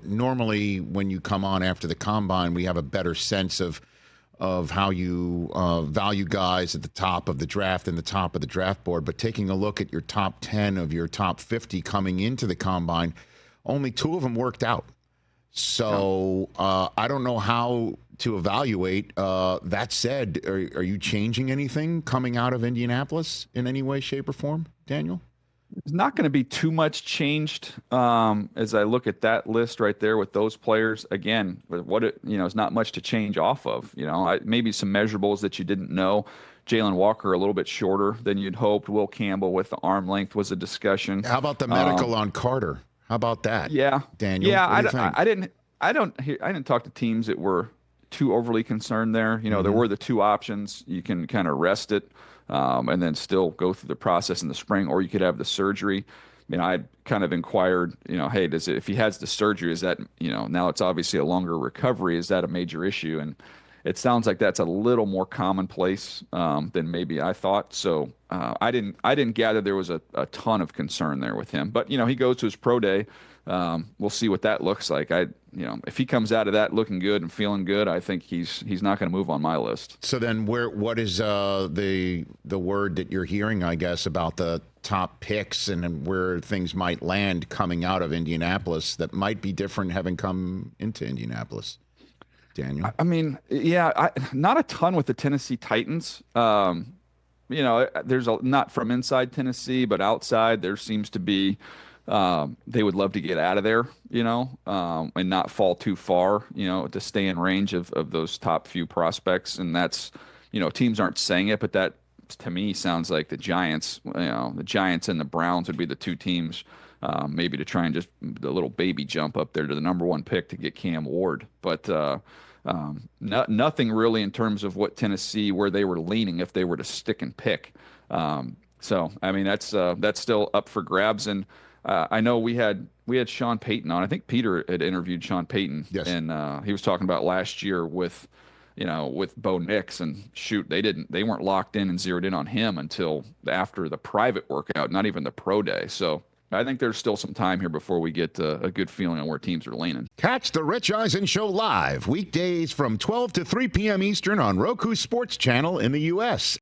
normally when you come on after the combine, we have a better sense of how you value guys at the top of the draft and the top of the draft board. But taking a look at your top 10 of your top 50 coming into the combine, only 2 of them worked out. So I don't know how to evaluate. That said, are you changing anything coming out of Indianapolis in any way, shape, or form, Daniel? There's not going to be too much changed as I look at that list right there with those players. Again, it's not much to change off of. Maybe some measurables that you didn't know. Jalen Walker a little bit shorter than you'd hoped. Will Campbell with the arm length was a discussion. How about the medical on Carter? How about that? Yeah, Daniel. Yeah, what do you think? I didn't talk to teams that were too overly concerned there. There were the 2 options. You can kind of rest it. And then still go through the process in the spring, or you could have the surgery. I kind of inquired, hey, if he has the surgery, is that, now it's obviously a longer recovery, is that a major issue? And it sounds like that's a little more commonplace than maybe I thought. So I didn't gather there was a ton of concern there with him. But he goes to his pro day. We'll see what that looks like. If he comes out of that looking good and feeling good, I think he's not going to move on my list. So then, what is the word that you're hearing, I guess, about the top picks and where things might land coming out of Indianapolis that might be different having come into Indianapolis? Daniel? Not a ton with the Tennessee Titans. There's not from inside Tennessee, but outside there seems to be. They would love to get out of there, and not fall too far, to stay in range of those top few prospects. And that's, teams aren't saying it, but that to me sounds like the Giants, the Giants and the Browns would be the 2 teams, maybe to try and just the little baby jump up there to the number 1 pick to get Cam Ward. But nothing really in terms of what Tennessee, where they were leaning if they were to stick and pick. So, that's still up for grabs. And I know we had Sean Payton on. I think Peter had interviewed Sean Payton, yes. And he was talking about last year with Bo Nix, and they weren't locked in and zeroed in on him until after the private workout, not even the pro day. So I think there's still some time here before we get a good feeling on where teams are leaning. Catch the Rich Eisen Show live weekdays from 12 to 3 p.m. Eastern on Roku Sports Channel in the U.S.